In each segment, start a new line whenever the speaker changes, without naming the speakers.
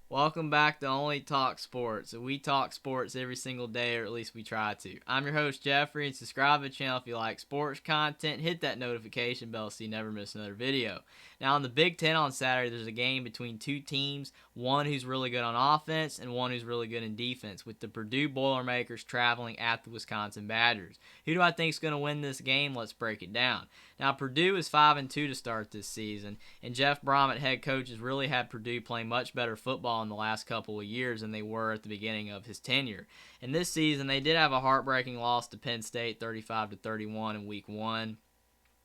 Welcome back to Only Talk Sports. We talk sports every single day, or at least we try to. I'm your host, Jeffrey, and subscribe to the channel if you like sports content. Hit that notification bell so you never miss another video. Now, in the Big Ten on Saturday, there's a game between two teams, one who's really good on offense and one who's really good in defense, with the Purdue Boilermakers traveling at the Wisconsin Badgers. Who do I think is going to win this game? Let's break it down. Now, Purdue is 5-2 to start this season, and Jeff Brohm at head coach has really had Purdue playing much better football in the last couple of years than they were at the beginning of his tenure. And this season, they did have a heartbreaking loss to Penn State, 35-31 in Week 1.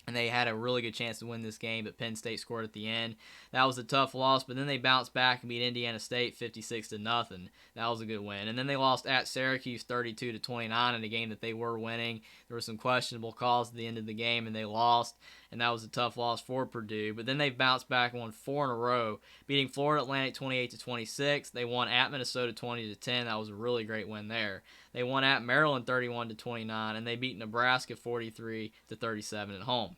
And they had a really good chance to win this game, but Penn State scored at the end. That was a tough loss, but then they bounced back and beat Indiana State 56-0. That was a good win. And then they lost at Syracuse 32-29 in a game that they were winning. There were some questionable calls at the end of the game, and they lost. And that was a tough loss for Purdue. But then they bounced back and won 4 in a row, beating Florida Atlantic 28-26. They won at Minnesota 20-10. That was a really great win there. They won at Maryland 31-29, and they beat Nebraska 43-37 at home.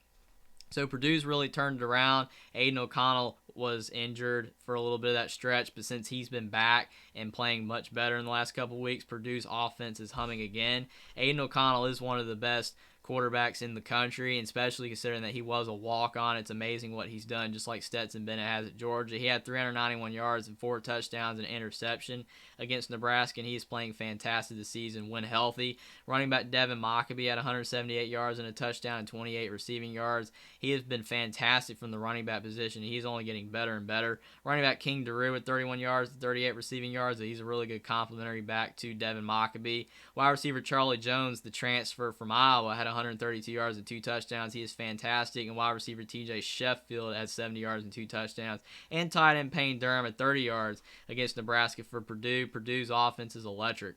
So Purdue's really turned it around. Aiden O'Connell was injured for a little bit of that stretch, but since he's been back and playing much better in the last couple of weeks, Purdue's offense is humming again. Aiden O'Connell is one of the best quarterbacks in the country, and especially considering that he was a walk-on. It's amazing what he's done, just like Stetson Bennett has at Georgia. He had 391 yards and 4 touchdowns and an interception against Nebraska, and he's playing fantastic this season when healthy. Running back Devin Mockabee had 178 yards and a touchdown and 28 receiving yards. He has been fantastic from the running back position. He's only getting better and better. Running back King DeRue with 31 yards and 38 receiving yards. He's a really good complimentary back to Devin Mockabee. Wide receiver Charlie Jones, the transfer from Iowa, had 132 yards and 2 touchdowns. He is fantastic. And wide receiver TJ Sheffield had 70 yards and 2 touchdowns. And tight end Payne Durham at 30 yards against Nebraska for Purdue. Purdue's offense is electric.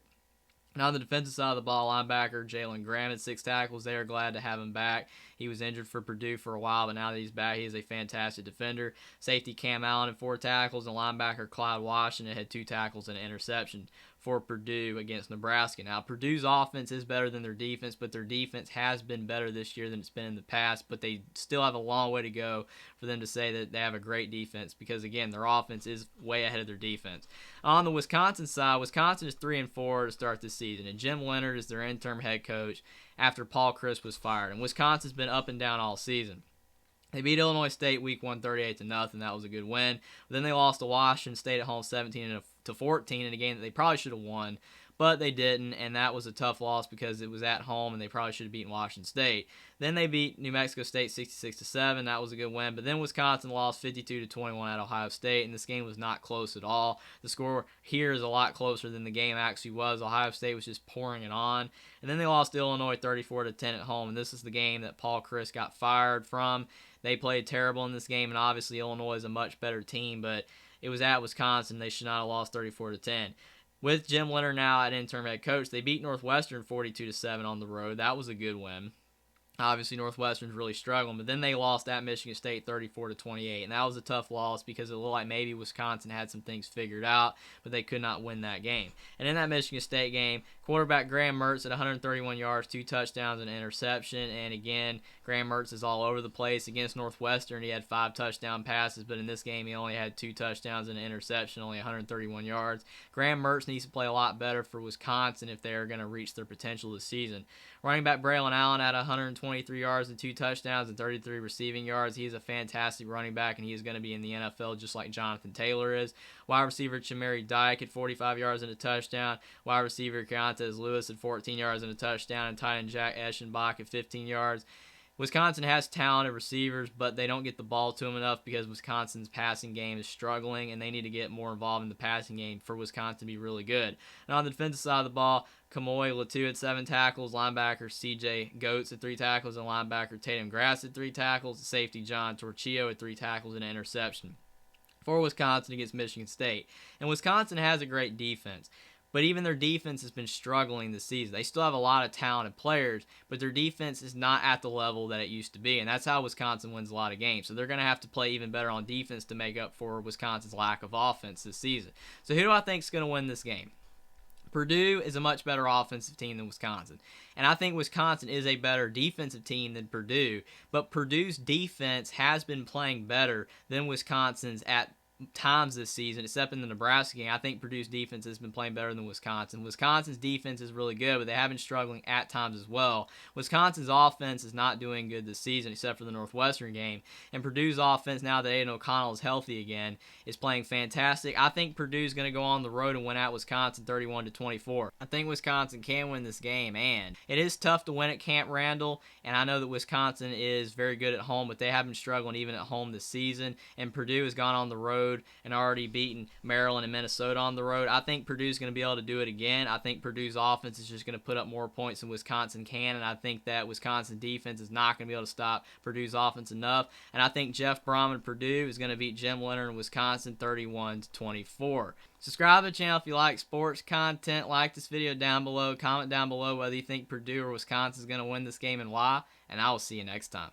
Now on the defensive side of the ball, linebacker Jalen Graham had 6 tackles. They are glad to have him back. He was injured for Purdue for a while, but now that he's back, he is a fantastic defender. Safety Cam Allen had 4 tackles, and linebacker Clyde Washington had 2 tackles and an interception for Purdue against Nebraska. Now, Purdue's offense is better than their defense, but their defense has been better this year than it's been in the past, but they still have a long way to go for them to say that they have a great defense because, again, their offense is way ahead of their defense. On the Wisconsin side, Wisconsin is 3-4 to start this season, and Jim Leohnard is their interim head coach after Paul Chryst was fired. And Wisconsin's been up and down all season. They beat Illinois State week 1 38-0. That was a good win. But then they lost to Washington State at home 17-14 in a game that they probably should have won, but they didn't, and that was a tough loss because it was at home and they probably should have beaten Washington State. Then they beat New Mexico State 66-7. That was a good win. But then Wisconsin lost 52-21 at Ohio State, and this game was not close at all. The score here is a lot closer than the game actually was. Ohio State was just pouring it on. And then they lost to Illinois 34-10 at home, and this is the game that Paul Chryst got fired from. They played terrible in this game, and obviously Illinois is a much better team, but it was at Wisconsin. They should not have lost 34-10. With Jim Leonhard now at interim head coach, they beat Northwestern 42-7 on the road. That was a good win. Obviously, Northwestern's really struggling, but then they lost at Michigan State 34-28, and that was a tough loss because it looked like maybe Wisconsin had some things figured out, but they could not win that game. And in that Michigan State game, quarterback Graham Mertz at 131 yards, 2 touchdowns, and an interception, and again, Graham Mertz is all over the place. Against Northwestern, he had 5 touchdown passes, but in this game, he only had 2 touchdowns and an interception, only 131 yards. Graham Mertz needs to play a lot better for Wisconsin if they are going to reach their potential this season. Running back Braylon Allen had 123 yards and 2 touchdowns and 33 receiving yards. He is a fantastic running back, and he is going to be in the NFL just like Jonathan Taylor is. Wide receiver Chamari Dyke had 45 yards and a touchdown. Wide receiver Keontae Lewis had 14 yards and a touchdown, and tight end Jack Eschenbach at 15 yards. Wisconsin has talented receivers, but they don't get the ball to them enough because Wisconsin's passing game is struggling, and they need to get more involved in the passing game for Wisconsin to be really good. And on the defensive side of the ball, Kamoy Latu had 7 tackles, linebacker C.J. Goetz had 3 tackles, and linebacker Tatum Grass had 3 tackles, safety John Torchio had 3 tackles and an interception for Wisconsin against Michigan State. And Wisconsin has a great defense. But even their defense has been struggling this season. They still have a lot of talented players, but their defense is not at the level that it used to be, and that's how Wisconsin wins a lot of games. So they're going to have to play even better on defense to make up for Wisconsin's lack of offense this season. So who do I think is going to win this game? Purdue is a much better offensive team than Wisconsin. And I think Wisconsin is a better defensive team than Purdue. But Purdue's defense has been playing better than Wisconsin's at times this season, except in the Nebraska game. I think Purdue's defense has been playing better than Wisconsin. Wisconsin's defense is really good, but they have been struggling at times as well. Wisconsin's offense is not doing good this season, except for the Northwestern game. And Purdue's offense, now that Aiden O'Connell is healthy again, is playing fantastic. I think Purdue's going to go on the road and win at Wisconsin 31-24. I think Wisconsin can win this game, and it is tough to win at Camp Randall, and I know that Wisconsin is very good at home, but they have been struggling even at home this season, and Purdue has gone on the road and already beaten Maryland and Minnesota on the road. I think Purdue's going to be able to do it again. I think Purdue's offense is just going to put up more points than Wisconsin can, and I think that Wisconsin defense is not going to be able to stop Purdue's offense enough, and I think Jeff Brohm and Purdue is going to beat Jim Leohnard and Wisconsin 31-24. Subscribe to the channel if you like sports content. Like this video down below. Comment down below whether you think Purdue or Wisconsin is going to win this game and why, and I will see you next time.